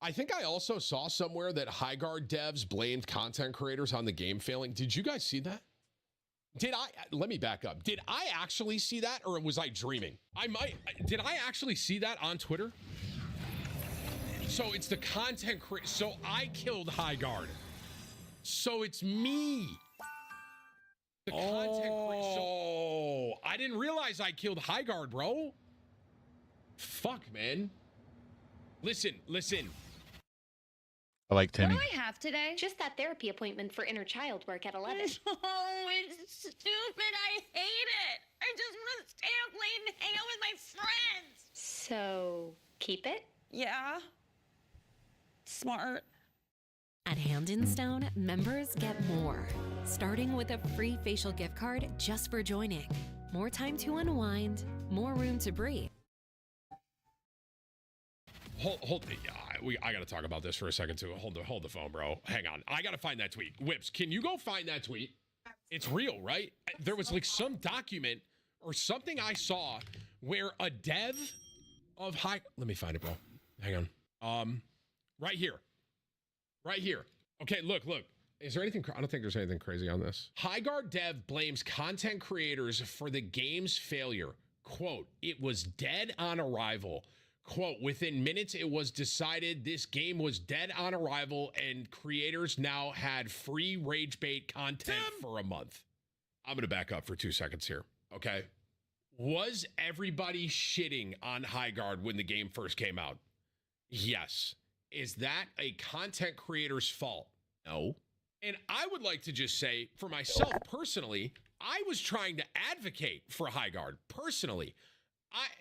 I think I also saw somewhere that Highguard devs blamed content creators on the game failing. Did you guys see that? Let me back up. Did I actually see that, or was I dreaming? Did I actually see that on Twitter? So it's the content creator. So I killed Highguard. So it's me. The content creator. So I didn't realize I killed Highguard, bro. Fuck, man. Listen. I like Timmy. What do I have today? Just that therapy appointment for inner child work at 11. Oh, it's stupid. I hate it. I just want to stay up late and hang out with my friends. So, keep it? Yeah. Smart. At Hand in Stone, members get more. Starting with a free facial gift card just for joining. More time to unwind, more room to breathe. Hold it. I got to talk about this for a second too. Hold the phone, bro. Hang on. I got to find that tweet. Whips, can you go find that tweet? It's real, right? There was like some document or something I saw where a dev of let me find it, bro. Hang on. Right here. Okay, look. Is there anything? I don't think there's anything crazy on this. Highguard dev blames content creators for the game's failure. Quote, it was dead on arrival. Quote, within minutes, it was decided this game was dead on arrival and creators now had free rage bait content for a month. I'm going to back up for 2 seconds here, okay? Was everybody shitting on Highguard when the game first came out? Yes. Is that a content creator's fault? No. And I would like to just say, for myself personally, I was trying to advocate for Highguard personally.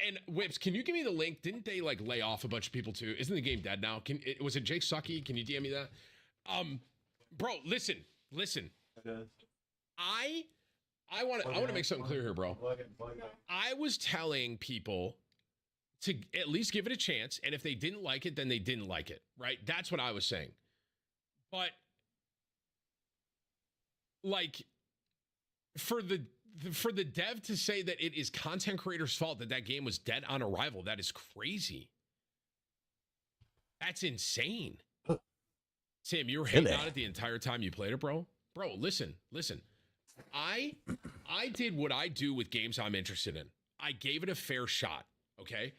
And Whips, can you give me the link? Didn't they like lay off a bunch of people too? Isn't the game dead now? Was it Jake Sucky? Can you DM me that? Bro, listen. I want to make something clear here, bro. I was telling people to at least give it a chance, and if they didn't like it, then they didn't like it, right? That's what I was saying. But like for the dev to say that it is content creators' fault that game was dead on arrival, that is crazy. That's insane. Tim, you were hanging on it the entire time you played it, bro? Bro, listen. I did what I do with games I'm interested in. I gave it a fair shot, okay?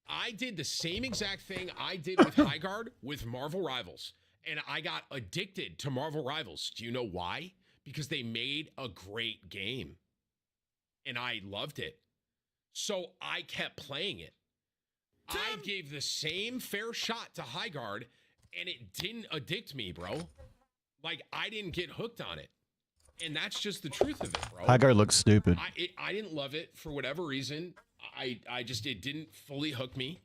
I did the same exact thing I did with Highguard with Marvel Rivals, and I got addicted to Marvel Rivals. Do you know why? Because they made a great game. And I loved it. So I kept playing it. I gave the same fair shot to Highguard, and it didn't addict me, bro. Like, I didn't get hooked on it. And that's just the truth of it, bro. Highguard looks stupid. I didn't love it for whatever reason. It didn't fully hook me.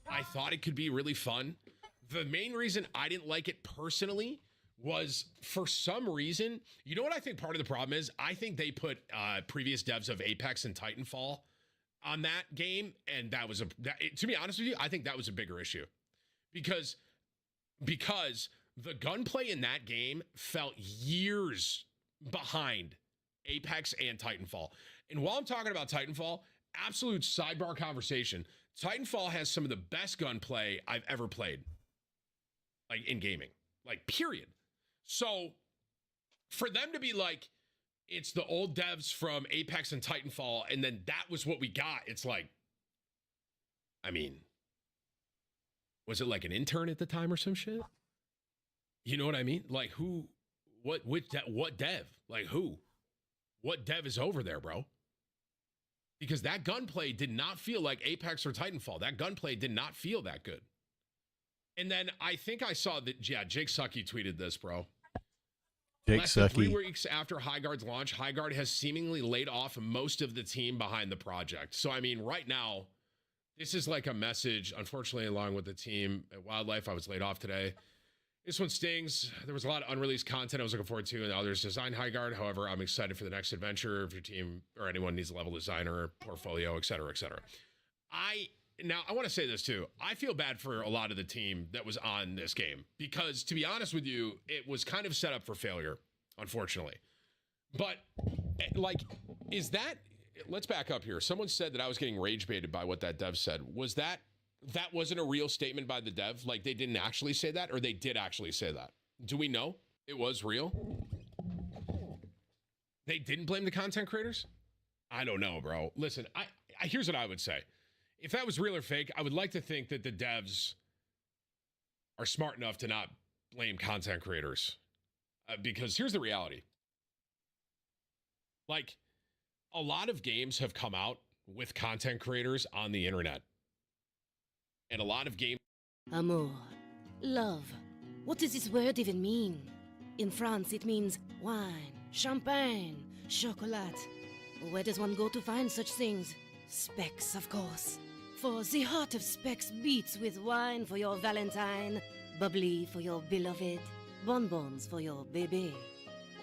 I thought it could be really fun. The main reason I didn't like it personally was, for some reason, you know what I think part of the problem is? I think they put previous devs of Apex and Titanfall on that game, and to be honest with you, I think that was a bigger issue. Because the gunplay in that game felt years behind Apex and Titanfall. And while I'm talking about Titanfall, absolute sidebar conversation, Titanfall has some of the best gunplay I've ever played, like in gaming, like period. So for them to be like, it's the old devs from Apex and Titanfall, and then that was what we got, it's like, I mean, was it like an intern at the time or some shit? You know what I mean? Like what dev? Like who? What dev is over there, bro? Because that gunplay did not feel like Apex or Titanfall. That gunplay did not feel that good. And then I think I saw that, Jake Sucky tweeted this, bro. Less than 3 weeks after Highguard's launch, Highguard has seemingly laid off most of the team behind the project. So, I mean, right now, this is like a message, unfortunately, along with the team at Wildlife. I was laid off today. This one stings. There was a lot of unreleased content I was looking forward to, and others designed Highguard. However, I'm excited for the next adventure. If your team or anyone needs a level designer, portfolio, et cetera, et cetera. Now, I want to say this too. I feel bad for a lot of the team that was on this game because, to be honest with you, it was kind of set up for failure, unfortunately. But, like, let's back up here. Someone said that I was getting rage baited by what that dev said. Was that that wasn't a real statement by the dev? Like they didn't actually say that, or they did actually say that? Do we know it was real? They didn't blame the content creators? I don't know, bro. Listen, I here's what I would say. If that was real or fake, I would like to think that the devs are smart enough to not blame content creators. Because here's the reality. Like, a lot of games have come out with content creators on the internet. And a lot of games... Amour. Love. What does this word even mean? In France, it means wine, champagne, chocolat. Where does one go to find such things? Specs, of course. For the heart of Specs beats with wine for your Valentine, bubbly for your beloved, bonbons for your bébé.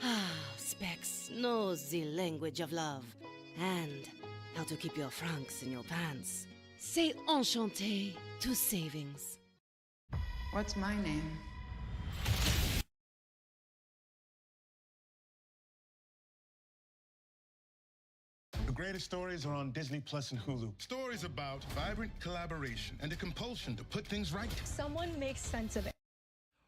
Ah, Specs knows the language of love and how to keep your francs in your pants. Say enchanté to savings. What's my name? The greatest stories are on Disney Plus and Hulu. Stories about vibrant collaboration and the compulsion to put things right. Someone makes sense of it.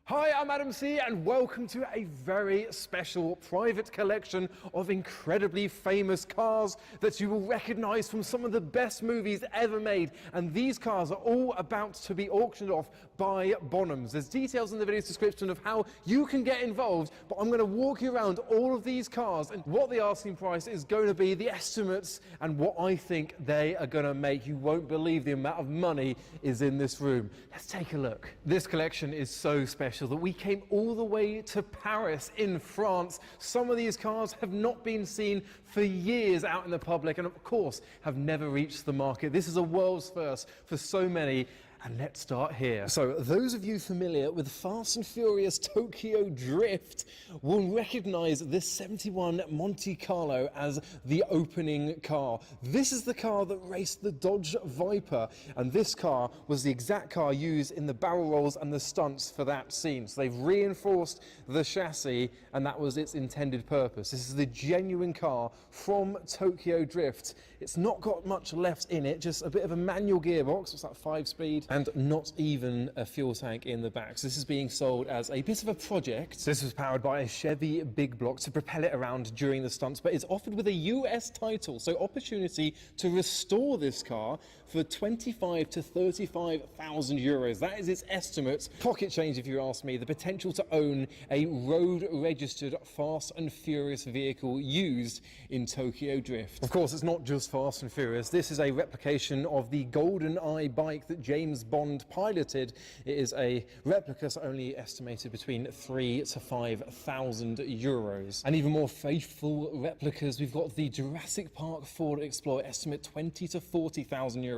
Hi, I'm Adam C, and welcome to a very special private collection of incredibly famous cars that you will recognize from some of the best movies ever made. And these cars are all about to be auctioned off by Bonhams. There's details in the video's description of how you can get involved, but I'm going to walk you around all of these cars and what the asking price is going to be, the estimates, and what I think they are going to make. You won't believe the amount of money is in this room. Let's take a look. This collection is so special that we came all the way to Paris in France. Some of these cars have not been seen for years out in the public and of course have never reached the market. This is a world's first for so many. And let's start here. So those of you familiar with Fast and Furious Tokyo Drift will recognize this 71 Monte Carlo as the opening car. This is the car that raced the Dodge Viper, and this car was the exact car used in the barrel rolls and the stunts for that scene. So they've reinforced the chassis, and that was its intended purpose. This is the genuine car from Tokyo Drift. It's not got much left in it, just a bit of a manual gearbox, it's like 5-speed, and not even a fuel tank in the back. So this is being sold as a bit of a project. This was powered by a Chevy Big Block to propel it around during the stunts, but it's offered with a US title, so opportunity to restore this car for 25 to 35,000 euros. That is its estimate. Pocket change, if you ask me. The potential to own a road-registered Fast and Furious vehicle used in Tokyo Drift. Of course, it's not just Fast and Furious. This is a replication of the GoldenEye bike that James Bond piloted. It is a replica, so only estimated between 3,000 to 5,000 euros. And even more faithful replicas, we've got the Jurassic Park Ford Explorer, estimate 20,000 to 40,000 euros.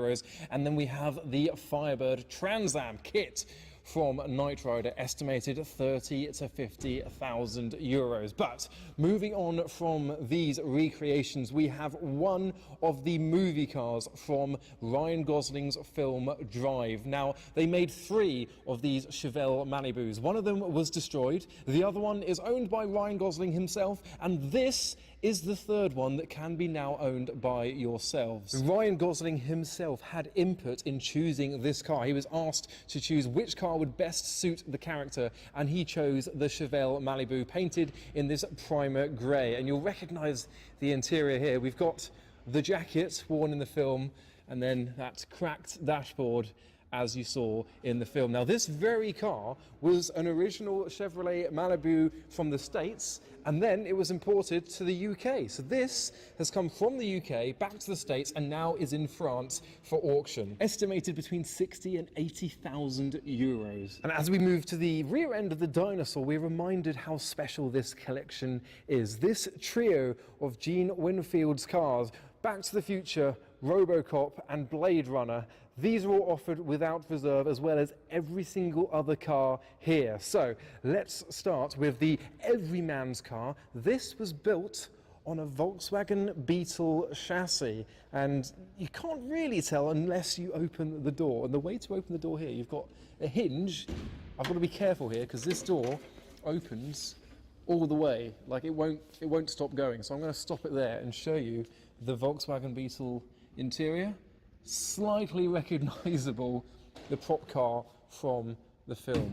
And then we have the Firebird Trans Am kit from Knight Rider, estimated 30,000 to 50,000 euros. But moving on from these recreations, we have one of the movie cars from Ryan Gosling's film Drive. Now, they made 3 of these Chevelle Malibus. One of them was destroyed, the other one is owned by Ryan Gosling himself, and this is the 3rd one that can be now owned by yourselves. Ryan Gosling himself had input in choosing this car. He was asked to choose which car would best suit the character, and he chose the Chevelle Malibu, painted in this primer grey. And you'll recognize the interior here. We've got the jacket worn in the film, and then that cracked dashboard as you saw in the film. Now, this very car was an original Chevrolet Malibu from the States, and then it was imported to the UK. So this has come from the UK back to the States and now is in France for auction. Estimated between 60 and 80,000 euros. And as we move to the rear end of the dinosaur, we're reminded how special this collection is. This trio of Gene Winfield's cars, Back to the Future, RoboCop and Blade Runner, these are all offered without reserve, as well as every single other car here. So let's start with the everyman's car. This was built on a Volkswagen Beetle chassis, and you can't really tell unless you open the door. And the way to open the door here, you've got a hinge. I've got to be careful here because this door opens all the way, like it won't stop going. So I'm going to stop it there and show you the Volkswagen Beetle interior. slightly recognizable, the prop car from the film.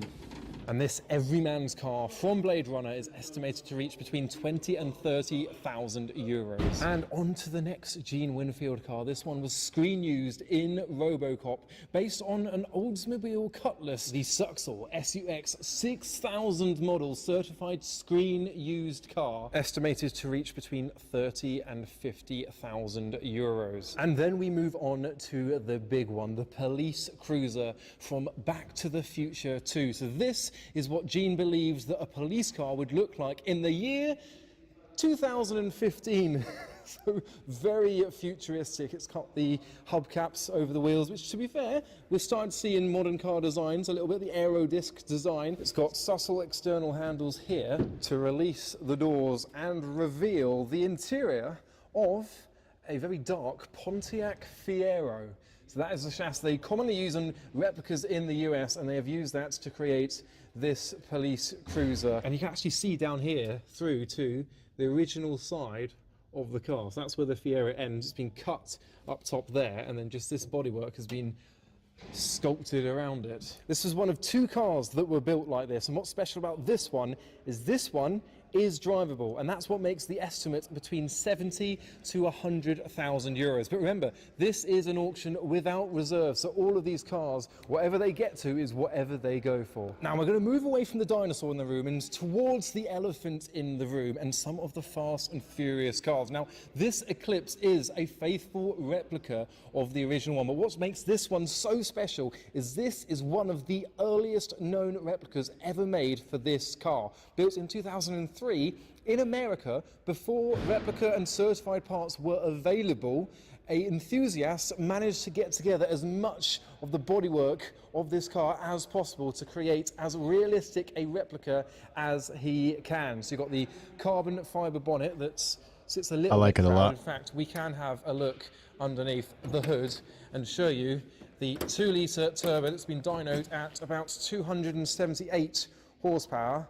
And this everyman's car from Blade Runner is estimated to reach between 20 and 30,000 euros. And on to the next Gene Winfield car. This one was screen used in RoboCop, based on an Oldsmobile Cutlass, the Suxel SUX 6000 model certified screen used car, estimated to reach between 30 and 50,000 euros. And then we move on to the big one, the police cruiser from Back to the Future 2. So this is what Gene believes that a police car would look like in the year 2015. So very futuristic. It's got the hubcaps over the wheels, which, to be fair, we're starting to see in modern car designs a little bit, the aero disc design. It's got subtle external handles here to release the doors and reveal the interior of a very dark Pontiac Fiero. So that is the chassis they commonly use on replicas in the US, and they have used that to create this police cruiser. And you can actually see down here through to the original side of the car. So that's where the Fiero ends. It's been cut up top there, and then just this bodywork has been sculpted around it. This is one of two cars that were built like this, and what's special about this one is drivable, and that's what makes the estimate between 70 to 100,000 euros. But remember, this is an auction without reserve, so all of these cars, whatever they get to is whatever they go for. Now we're going to move away from the dinosaur in the room and towards the elephant in the room and some of the Fast and Furious cars. Now this Eclipse is a faithful replica of the original one, but what makes this one so special is this is one of the earliest known replicas ever made for this car, built in 2003 in America. Before replica and certified parts were available, enthusiasts managed to get together as much of the bodywork of this car as possible to create as realistic a replica as he can. So you've got the carbon fiber bonnet that sits a little bit proud. In fact, we can have a look underneath the hood and show you the 2-litre turbo that's been dynoed at about 278 horsepower.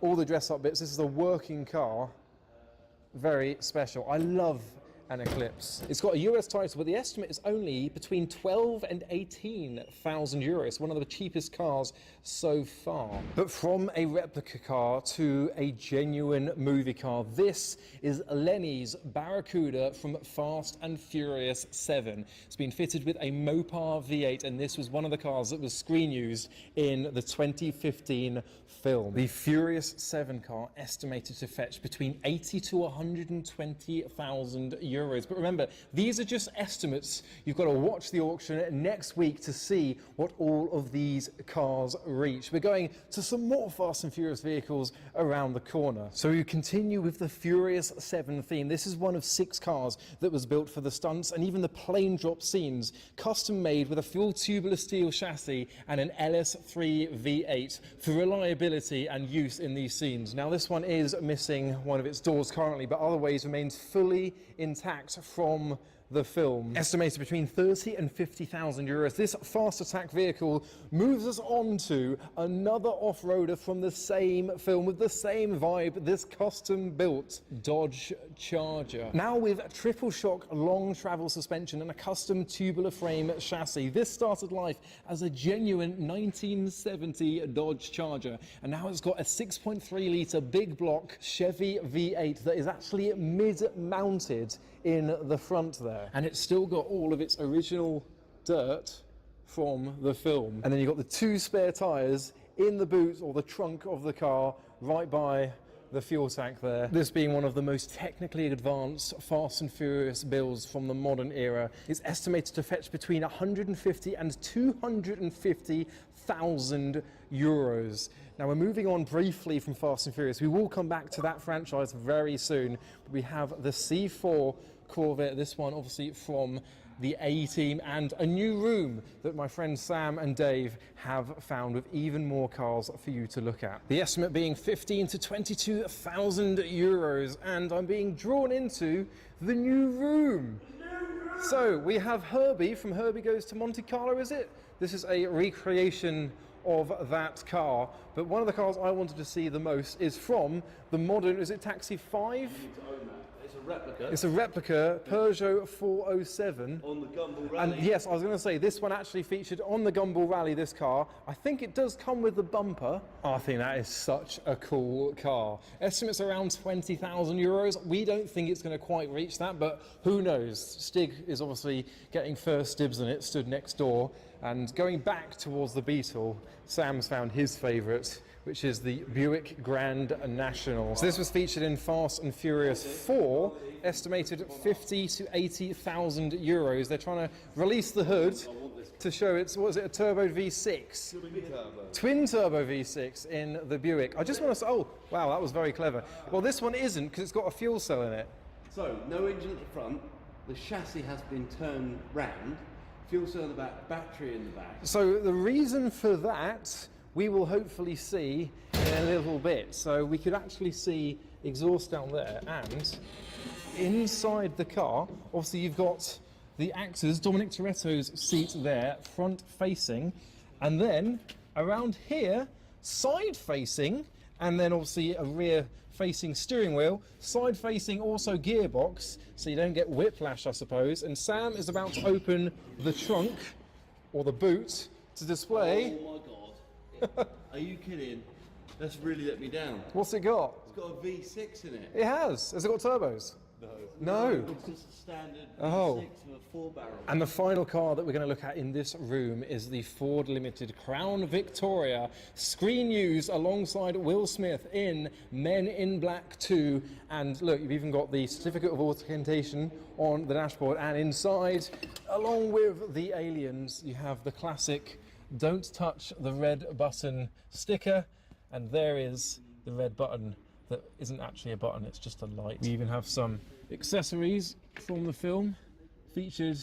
All the dress-up bits. This is a working car. Very special. I love an Eclipse. It's got a US title, but the estimate is only between 12 and 18,000 euros. One of the cheapest cars so far. But from a replica car to a genuine movie car, this is Lenny's Barracuda from Fast and Furious 7. It's been fitted with a Mopar V8, and this was one of the cars that was screen used in the 2015 film. The Furious 7 car estimated to fetch between 80 to 120,000 euros. But remember, these are just estimates. You've got to watch the auction next week to see what all of these cars reach. We're going to some more Fast and Furious vehicles around the corner. So we continue with the Furious 7 theme. This is one of 6 cars that was built for the stunts and even the plane drop scenes, custom made with a full tubular steel chassis and an LS3 V8 for reliability and use in these scenes. Now this one is missing one of its doors currently, but otherwise remains fully intact from the film. Estimated between 30 and 50,000 euros. This fast attack vehicle moves us on to another off-roader from the same film with the same vibe, this custom-built Dodge Charger. Now with triple shock long travel suspension and a custom tubular frame chassis. This started life as a genuine 1970 Dodge Charger, and now it's got a 6.3-litre big block Chevy V8 that is actually mid-mounted in the front there, and it's still got all of its original dirt from the film. And then you've got the 2 spare tyres in the boot or the trunk of the car right by the fuel tank there. This being one of the most technically advanced Fast and Furious builds from the modern era, is estimated to fetch between 150 and 250,000 euros. Now we're moving on briefly from Fast and Furious. We will come back to that franchise very soon. But we have the C4 Corvette, this one obviously from the A-Team, and a new room that my friends Sam and Dave have found with even more cars for you to look at. The estimate being 15 to 22,000 euros, and I'm being drawn into the new room. So we have Herbie from Herbie Goes to Monte Carlo, is it? This is a recreation of that car, but one of the cars I wanted to see the most is from the modern, is it Taxi 5? It's a replica. It's a replica Peugeot 407. On the Gumball Rally. And yes, I was going to say, this one actually featured on the Gumball Rally, this car. I think it does come with the bumper. Oh, I think that is such a cool car. Estimates around 20,000 euros. We don't think it's going to quite reach that, but who knows? Stig is obviously getting first dibs on it, stood next door. And going back towards the Beetle, Sam's found his favourite, which is the Buick Grand National. So this was featured in Fast and Furious 4, estimated 50 to 80,000 euros. They're trying to release the hood to show it's, what is it, a turbo V6? Twin turbo V6 in the Buick. I just want to say, oh, wow, that was very clever. Well, this one isn't, because it's got a fuel cell in it. So, no engine at the front, the chassis has been turned round, fuel cell in the back, battery in the back. So the reason for that we will hopefully see in a little bit. So we could actually see exhaust down there, and inside the car, obviously you've got the actors, Dominic Toretto's seat there, front facing, and then around here, side facing, and then obviously a rear facing steering wheel, side facing also gearbox, so you don't get whiplash, I suppose. And Sam is about to open the trunk, or the boot, to display. Oh my God. Are you kidding? That's really let me down. What's it got? It's got a V6 in it. It has. Has it got turbos? No. It's just a standard Oh. V6 with a 4-barrel. And the final car that we're going to look at in this room is the Ford Limited Crown Victoria, screen used alongside Will Smith in Men in Black 2. And look, you've even got the certificate of authentication on the dashboard, and inside, along with the aliens, you have the classic "Don't touch the red button" sticker, and there is the red button that isn't actually a button, it's just a light. We even have some accessories from the film featured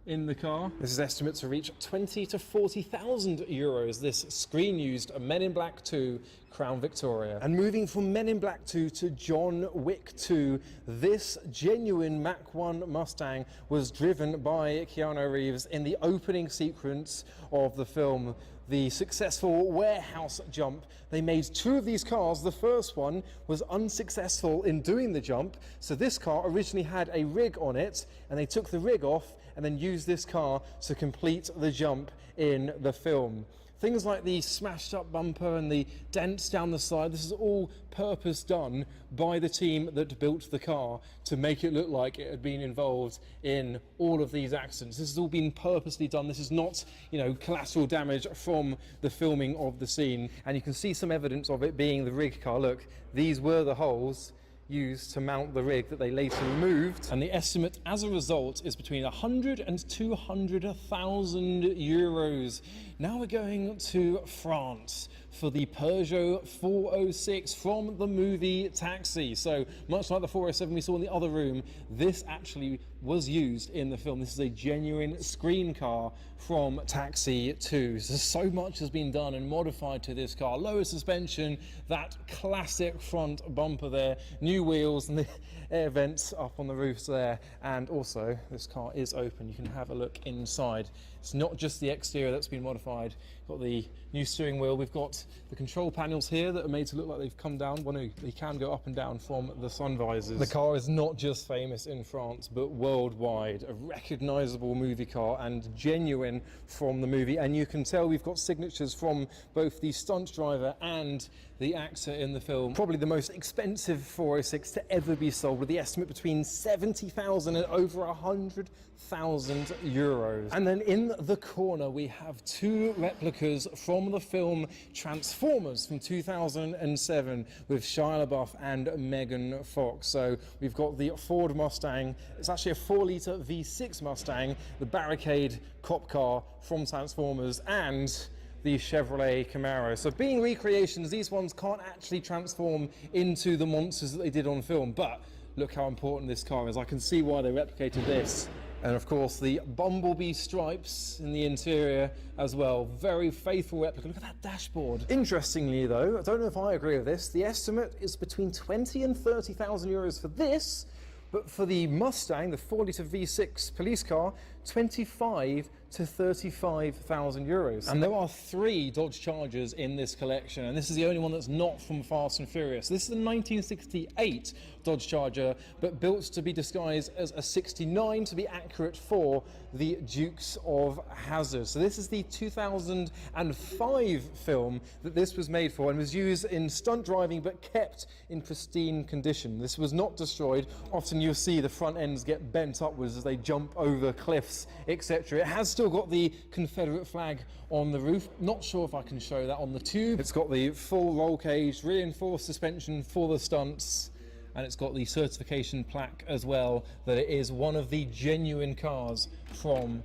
in the car. This is estimated to reach 20 to 40,000 euros, this screen-used Men in Black 2 Crown Victoria. And moving from Men in Black 2 to John Wick 2, this genuine Mach 1 Mustang was driven by Keanu Reeves in the opening sequence of the film, the successful warehouse jump. They made 2 of these cars. The first one was unsuccessful in doing the jump, so this car originally had a rig on it, and they took the rig off and then used this car to complete the jump in the film. Things like the smashed up bumper and the dents down the side, this is all purpose done by the team that built the car to make it look like it had been involved in all of these accidents. This has all been purposely done. This is not, you know, collateral damage from the filming of the scene. And you can see some evidence of it being the rig car. Look, these were the holes used to mount the rig that they later removed, and the estimate as a result is between 100 and 200,000 euros. Now we're going to France for the Peugeot 406 from the movie Taxi. So much like the 407 we saw in the other room, this actually was used in the film. This is a genuine screen car from Taxi 2. So much has been done and modified to this car. Lower suspension, that classic front bumper there, new wheels, and the air vents up on the roofs there. And also, this car is open. You can have a look inside. It's not just the exterior that's been modified. Got the new steering wheel. We've got the control panels here that are made to look like they've come down. Well, no, they can go up and down from the sun visors. The car is not just famous in France, but worldwide. A recognisable movie car and genuine from the movie. And you can tell we've got signatures from both the stunt driver and the actor in the film. Probably the most expensive 406 to ever be sold, with the estimate between 70,000 and over 100,000 euros. And then in the corner we have 2 replicas from the film Transformers from 2007 with Shia LaBeouf and Megan Fox. So we've got the Ford Mustang. It's actually a 4-litre V6 Mustang, the Barricade cop car from Transformers, and the Chevrolet Camaro. So being recreations, these ones can't actually transform into the monsters that they did on film, but look how important this car is. I can see why they replicated this. And of course the bumblebee stripes in the interior as well. Very faithful replica. Look at that dashboard. Interestingly though, I don't know if I agree with this, the estimate is between 20 and 30,000 euros for this, but for the Mustang, the 4-litre V6 police car, 25 to 35,000 euros. And there are 3 Dodge Chargers in this collection, and this is the only one that's not from Fast and Furious. This is a 1968 Dodge Charger, but built to be disguised as a 69 to be accurate for the Dukes of Hazzard. So this is the 2005 film that this was made for and was used in stunt driving but kept in pristine condition. This was not destroyed. Often you'll see the front ends get bent upwards as they jump over cliffs, etc. It has still got the Confederate flag on the roof. Not sure if I can show that on the tube. It's got the full roll cage, reinforced suspension for the stunts, and it's got the certification plaque as well that it is one of the genuine cars from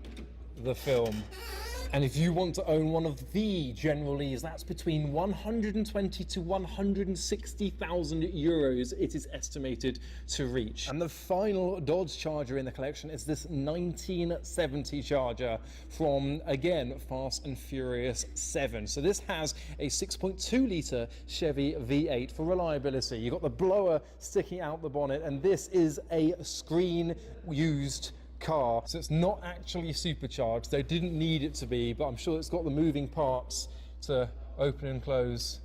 the film. And if you want to own one of the General Lees, that's between 120 to 160,000 euros it is estimated to reach. And the final Dodge Charger in the collection is this 1970 Charger from, again, Fast and Furious 7. So this has a 6.2 litre Chevy V8 for reliability. You've got the blower sticking out the bonnet, and this is a screen-used car, so it's not actually supercharged. They didn't need it to be, but I'm sure it's got the moving parts to open and close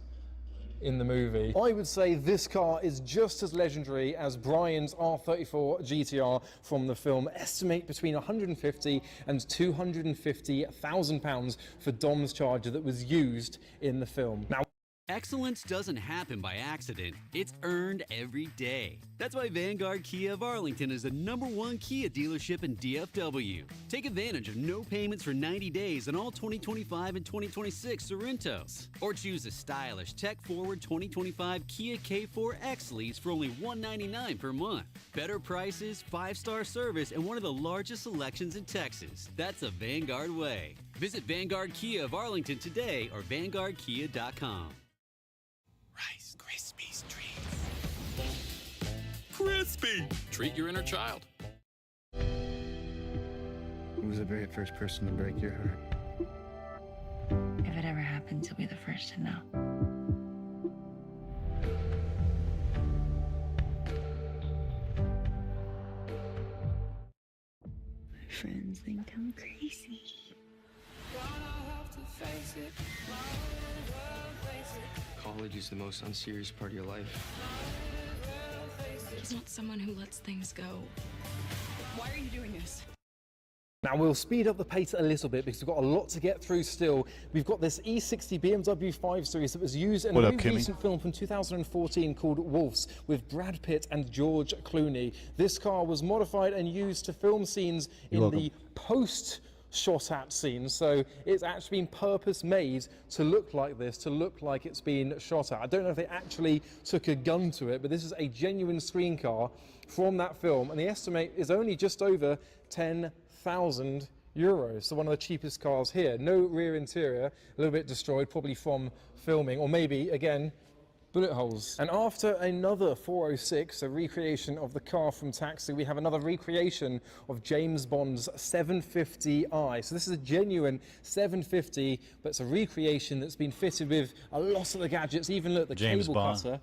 in the movie. I would say this car is just as legendary as Brian's R34 GTR from the film. Estimate between 150 and 250,000 pounds for Dom's Charger that was used in the film. Now, excellence doesn't happen by accident, it's earned every day. That's why Vanguard Kia of Arlington is the #1 Kia dealership in DFW. Take advantage of no payments for 90 days on all 2025 and 2026 Sorrentos. Or choose a stylish, tech-forward 2025 Kia K4X lease for only $199 per month. Better prices, 5-star service, and one of the largest selections in Texas. That's the Vanguard way. Visit Vanguard Kia of Arlington today or vanguardkia.com. Rice Krispies treats. Crispy! Treat your inner child. Who was the very first person to break your heart? If it ever happens, you'll be the first to know. My friends think I'm crazy. College is the most unserious part of your life. He's not someone who lets things go. Why are you doing this? now we'll speed up the pace a little bit because we've got a lot to get through still. We've got this E60 BMW 5 Series that was used in a very recent film from 2014 called Wolves with Brad Pitt and George Clooney. This car was modified and used to film scenes in the post shot at scenes, so it's actually been purpose made to look like this, to look like it's been shot at. I don't know if they actually took a gun to it, but this is a genuine screen car from that film, and the estimate is only just over 10,000 euros, so one of the cheapest cars here. No rear interior, a little bit destroyed, probably from filming, or maybe, again, bullet holes. And after another 406, a recreation of the car from Taxi, we have another recreation of James Bond's 750i. So this is a genuine 750, but it's a recreation that's been fitted with a lot of the gadgets, even look, the cable cutter,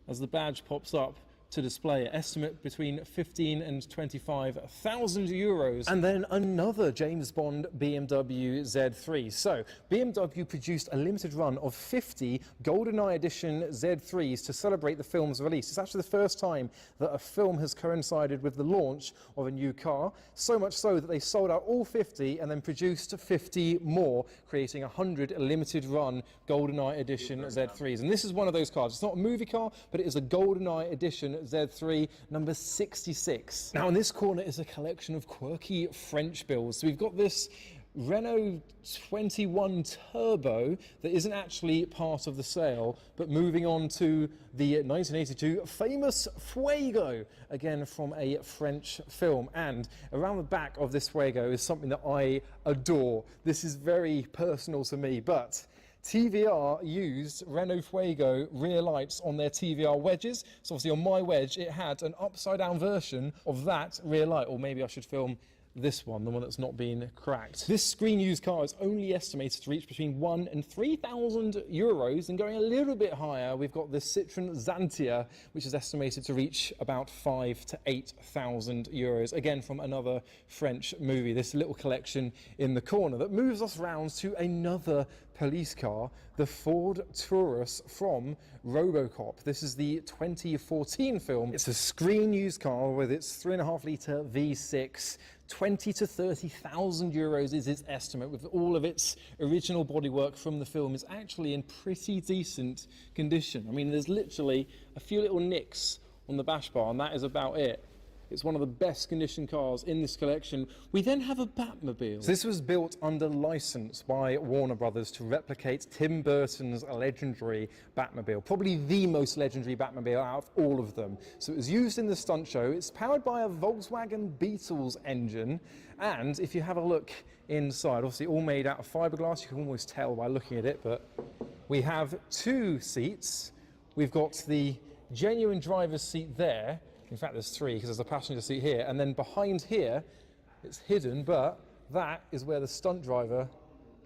as the badge pops up to display it. Estimate between 15 and 25,000 euros. And then another James Bond BMW Z3. So BMW produced a limited run of 50 GoldenEye edition Z3s to celebrate the film's release. It's actually the first time that a film has coincided with the launch of a new car, so much so that they sold out all 50 and then produced 50 more, creating 100 limited run GoldenEye edition Z3s. And this is one of those cars. It's not a movie car, but it is a GoldenEye edition Z3 number 66. Now in this corner is a collection of quirky French builds. So we've got this Renault 21 Turbo that isn't actually part of the sale, but moving on to the 1982 famous Fuego, again from a French film. And around the back of this Fuego is something that I adore. This is very personal to me, but TVR used Renault Fuego rear lights on their TVR wedges. So obviously on my wedge, it had an upside down version of that rear light, or maybe I should film this one, the one that's not been cracked. This screen used car is only estimated to reach between 1,000 and 3,000 euros, and going a little bit higher, we've got the Citroën Xantia, which is estimated to reach about 5,000 to 8,000 euros. Again, from another French movie, this little collection in the corner that moves us round to another police car, the Ford Taurus from RoboCop. This is the 2014 film. It's a screen used car with its 3.5 litre V6. 20 to 30,000 euros is its estimate, with all of its original bodywork from the film is actually in pretty decent condition. I mean, there's literally a few little nicks on the bash bar, and that is about it. It's one of the best conditioned cars in this collection. We then have a Batmobile. So this was built under license by Warner Brothers to replicate Tim Burton's legendary Batmobile, probably the most legendary Batmobile out of all of them. So it was used in the stunt show. It's powered by a Volkswagen Beetles engine. And if you have a look inside, obviously all made out of fiberglass, you can almost tell by looking at it, but we have 2 seats. We've got the genuine driver's seat there. In fact, there's 3 because there's a passenger seat here, and then behind here, it's hidden, but that is where the stunt driver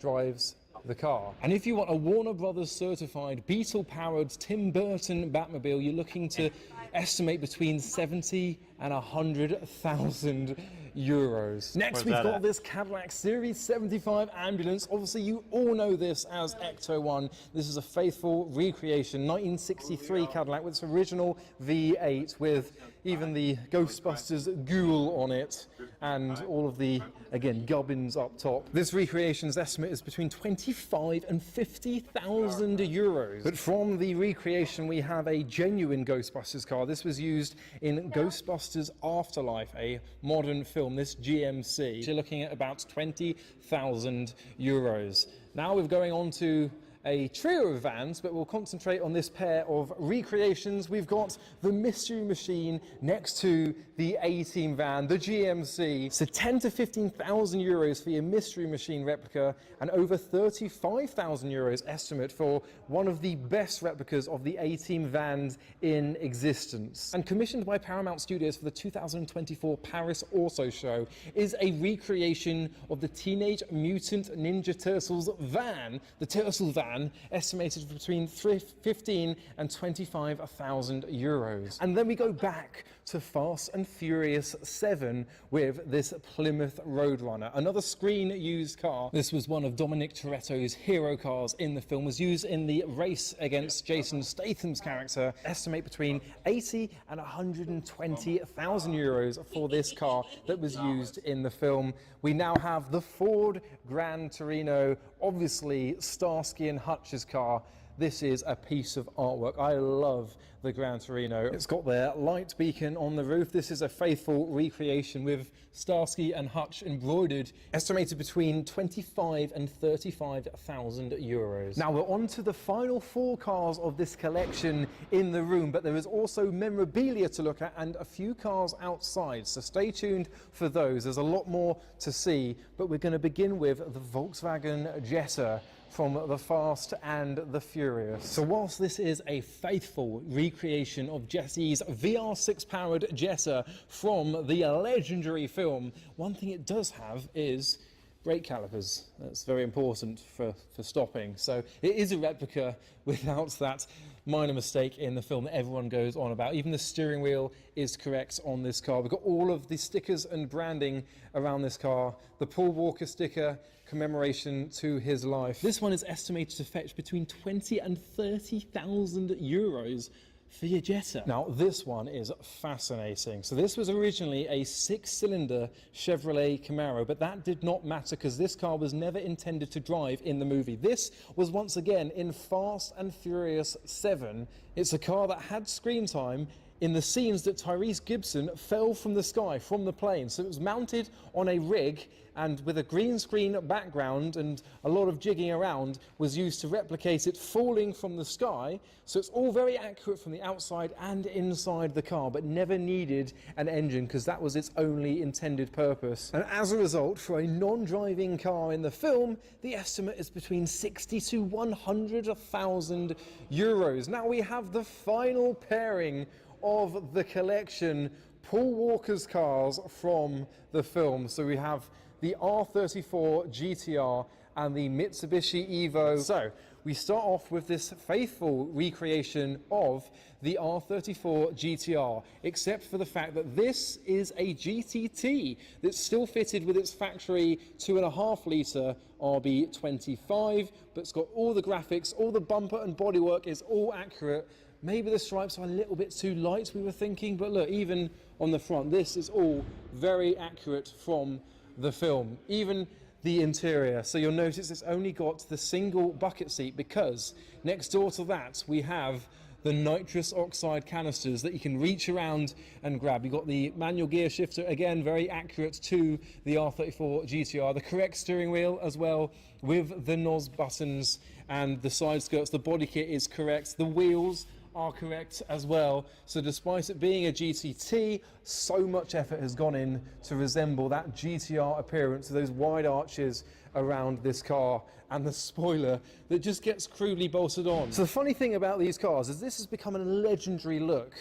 drives the car. And if you want a Warner Brothers certified Beetle-powered Tim Burton Batmobile, you're looking to estimate between 70 and 100,000 euros. Next, we've got this Cadillac Series 75 ambulance. Obviously, you all know this as Ecto 1. This is a faithful recreation, 1963 Cadillac with its original V8, with even the Ghostbusters ghoul on it, and all of the, again, gubbins up top. This recreation's estimate is between 25 and 50,000 euros. But from the recreation, we have a genuine Ghostbusters car. This was used in Ghostbusters Afterlife, a modern film, this GMC. You're looking at about 20,000 euros. Now we're going on to a trio of vans, but we'll concentrate on this pair of recreations. We've got the Mystery Machine next to the A-Team van, the GMC. So 10 to 15,000 euros for your Mystery Machine replica, and over 35,000 euros estimate for one of the best replicas of the A-Team vans in existence. And commissioned by Paramount Studios for the 2024 Paris Auto Show, is a recreation of the Teenage Mutant Ninja Turtles van, the Turtle van, estimated between 15 and 25,000 euros. And then we go back to Fast and Furious 7 with this Plymouth Roadrunner, another screen used car. This was one of Dominic Toretto's hero cars in the film, was used in the race against Jason Statham's character. Estimate between 80 and 120,000 euros for this car that was used in the film. We now have the Ford Gran Torino, obviously Starsky and Hutch's car. This is a piece of artwork. I love the Gran Torino. It's got their light beacon on the roof. This is a faithful recreation with Starsky and Hutch embroidered, estimated between 25 and 35,000 euros. Now we're on to the final 4 cars of this collection in the room, but there is also memorabilia to look at and a few cars outside, so stay tuned for those. There's a lot more to see, but we're going to begin with the Volkswagen Jetta from the Fast and the Furious. So whilst this is a faithful recreation of Jesse's VR6 powered Jetta from the legendary film, one thing it does have is brake calipers. That's very important for stopping. So it is a replica without that minor mistake in the film that everyone goes on about. Even the steering wheel is correct on this car. We've got all of the stickers and branding around this car. The Paul Walker sticker, commemoration to his life. This one is estimated to fetch between 20 and 30,000 euros for your Jetta. Now this one is fascinating. So this was originally a 6-cylinder Chevrolet Camaro, but that did not matter because this car was never intended to drive in the movie. This was once again in Fast and Furious 7. It's a car that had screen time in the scenes that Tyrese Gibson fell from the sky, from the plane. So it was mounted on a rig, and with a green screen background and a lot of jigging around was used to replicate it falling from the sky. So it's all very accurate from the outside and inside the car, but never needed an engine because that was its only intended purpose. And as a result, for a non-driving car in the film, the estimate is between 60 to 100,000 euros. Now we have the final pairing of the collection, Paul Walker's cars from the film. So we have the R34 GTR and the Mitsubishi Evo. So we start off with this faithful recreation of the R34 GTR, except for the fact that this is a GTT that's still fitted with its factory 2.5 litre RB25, but it's got all the graphics, all the bumper and bodywork is all accurate. Maybe the stripes are a little bit too light, we were thinking, but look, even on the front, this is all very accurate from the film. Even the interior. So you'll notice it's only got the single bucket seat because next door to that we have the nitrous oxide canisters that you can reach around and grab. You've got the manual gear shifter, again, very accurate to the R34 GTR. The correct steering wheel as well with the NOS buttons and the side skirts. The body kit is correct. The wheels are correct as well. So despite it being a GTT, so much effort has gone in to resemble that GTR appearance, those wide arches around this car and the spoiler that just gets crudely bolted on. So the funny thing about these cars is this has become a legendary look,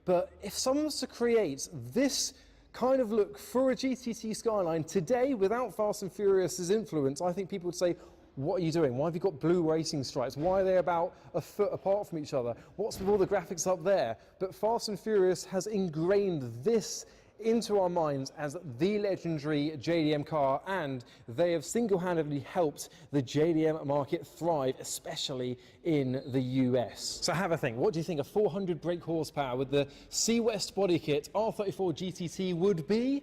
but if someone was to create this kind of look for a GTT Skyline today without Fast and Furious's influence, I think people would say, what are you doing? Why have you got blue racing stripes? Why are they about a foot apart from each other? What's with all the graphics up there? But Fast and Furious has ingrained this into our minds as the legendary JDM car, and they have single-handedly helped the JDM market thrive, especially in the US. So have a think. What do you think a 400 brake horsepower with the C West body kit R34 GTT would be?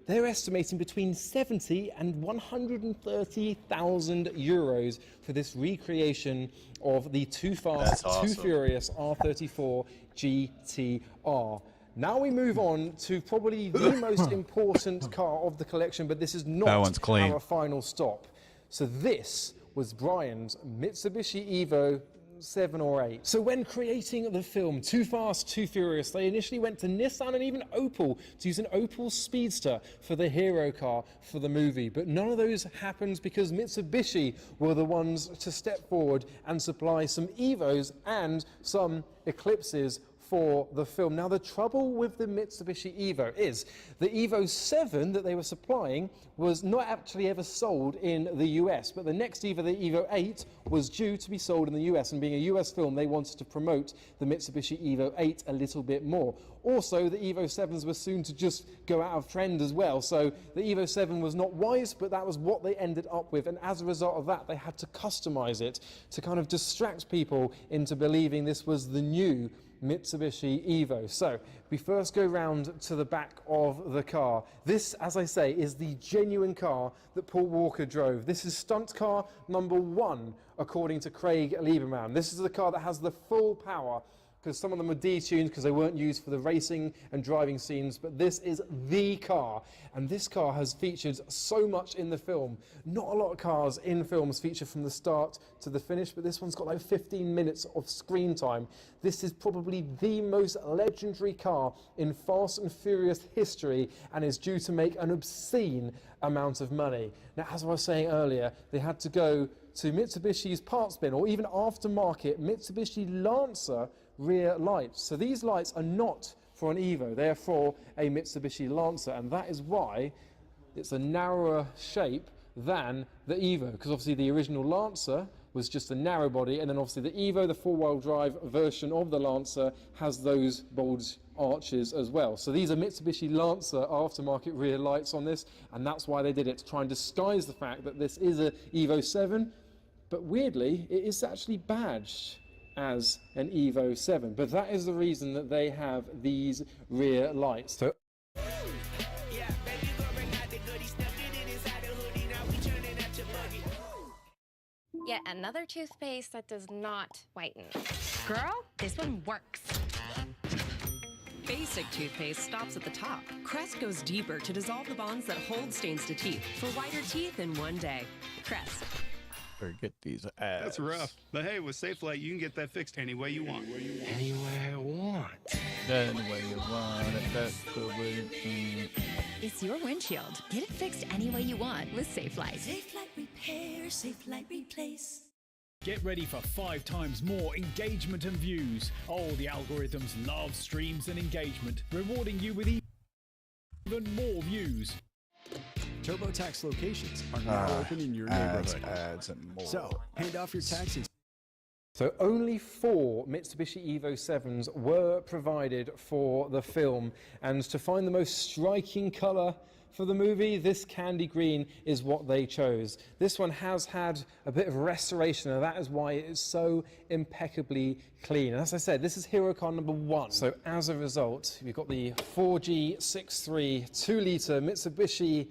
They're estimating between 70 and 130,000 euros for this recreation of the Too Fast, Too Furious R34 GTR. Now we move on to probably the most important car of the collection, but this is not our final stop. So this was Brian's Mitsubishi Evo 7 or 8. So when creating the film Too Fast, Too Furious, they initially went to Nissan and even Opel to use an Opel Speedster for the hero car for the movie. But none of those happened because Mitsubishi were the ones to step forward and supply some Evos and some Eclipses for the film. Now the trouble with the Mitsubishi Evo is the Evo 7 that they were supplying was not actually ever sold in the US, but the next Evo, the Evo 8, was due to be sold in the US, and being a US film they wanted to promote the Mitsubishi Evo 8 a little bit more. Also the Evo 7s were soon to just go out of trend as well, so the Evo 7 was not wise, but that was what they ended up with, and as a result of that they had to customize it to kind of distract people into believing this was the new Mitsubishi Evo. So we first go round to the back of the car. This, as I say, is the genuine car that Paul Walker drove. This is stunt car number 1 according to Craig Lieberman. This is the car that has the full power, because some of them were detuned because they weren't used for the racing and driving scenes, but this is the car, and this car has featured so much in the film. Not a lot of cars in films feature from the start to the finish, but this one's got like 15 minutes of screen time. This is probably the most legendary car in Fast and Furious history and is due to make an obscene amount of money. Now, as I was saying earlier, they had to go to Mitsubishi's parts bin, or even aftermarket Mitsubishi Lancer rear lights. So these lights are not for an Evo, they're for a Mitsubishi Lancer, and that is why it's a narrower shape than the Evo, because obviously the original Lancer was just a narrow body, and then obviously the Evo, the four-wheel drive version of the Lancer, has those bulge arches as well. So these are Mitsubishi Lancer aftermarket rear lights on this, and that's why they did it, to try and disguise the fact that this is a Evo 7, but weirdly it is actually badged as an Evo 7, but that is the reason that they have these rear lights. So Yet another toothpaste that does not whiten. Girl, this one works. Basic toothpaste stops at the top. Crest goes deeper to dissolve the bonds that hold stains to teeth for whiter teeth in one day. Crest. Or get these ads. That's rough. But hey, with SafeLight, you can get that fixed any way you want. Anywhere I want. Any way you want it. That's the way. It's your windshield. Get it fixed any way you want with SafeLight. SafeLight Repair, SafeLight Replace. Get ready for 5 times more engagement and views. Oh, the algorithms love streams and engagement, rewarding you with Even more views. TurboTax locations are now open in your neighborhood. Ads and more. So, hand off your taxes. So only 4 Mitsubishi Evo 7s were provided for the film, and to find the most striking colour for the movie, this candy green is what they chose. This one has had a bit of restoration, and that is why it is so impeccably clean. And as I said, this is hero car number 1. So as a result, you've got the 4G63 2-litre Mitsubishi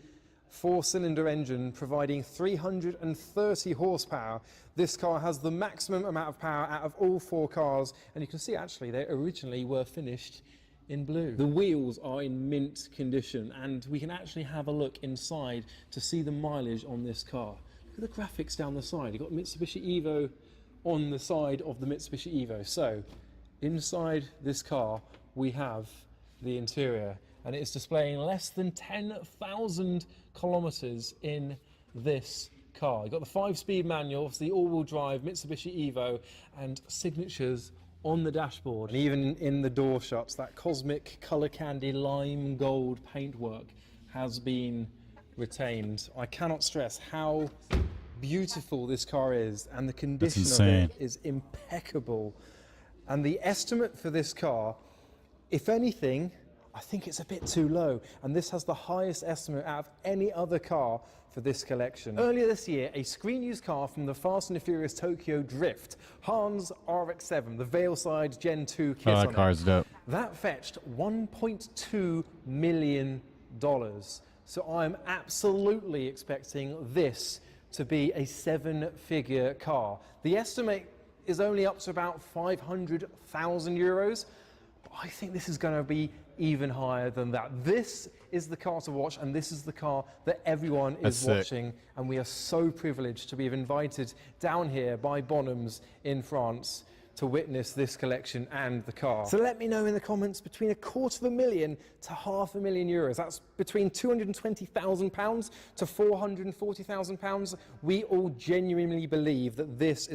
4-cylinder engine providing 330 horsepower. This car has the maximum amount of power out of all 4 cars, and you can see actually they originally were finished in blue. The wheels are in mint condition, and we can actually have a look inside to see the mileage on this car. Look at the graphics down the side. You've got Mitsubishi Evo on the side of the Mitsubishi Evo. So inside this car we have the interior, and it's displaying less than 10,000 kilometers in this car. You've got the 5-speed manual, the all-wheel drive Mitsubishi Evo, and signatures on the dashboard. And even in the door shuts, that cosmic colour candy lime gold paintwork has been retained. I cannot stress how beautiful this car is, and the condition of it is impeccable. And the estimate for this car, if anything, I think it's a bit too low, and this has the highest estimate out of any other car for this collection. Earlier this year, a screen-used car from the Fast and the Furious Tokyo Drift, Hans RX-7, the Veilside Gen 2 kit that car's dope. that fetched $1.2 million. So I'm absolutely expecting this to be a 7-figure car. The estimate is only up to about 500,000 euros. I think this is going to be even higher than that. This is the car to watch, and this is the car that everyone is watching. And we are so privileged to be invited down here by Bonhams in France to witness this collection and the car. So let me know in the comments between £250,000 to €500,000. That's between £220,000 to £440,000. We all genuinely believe that this is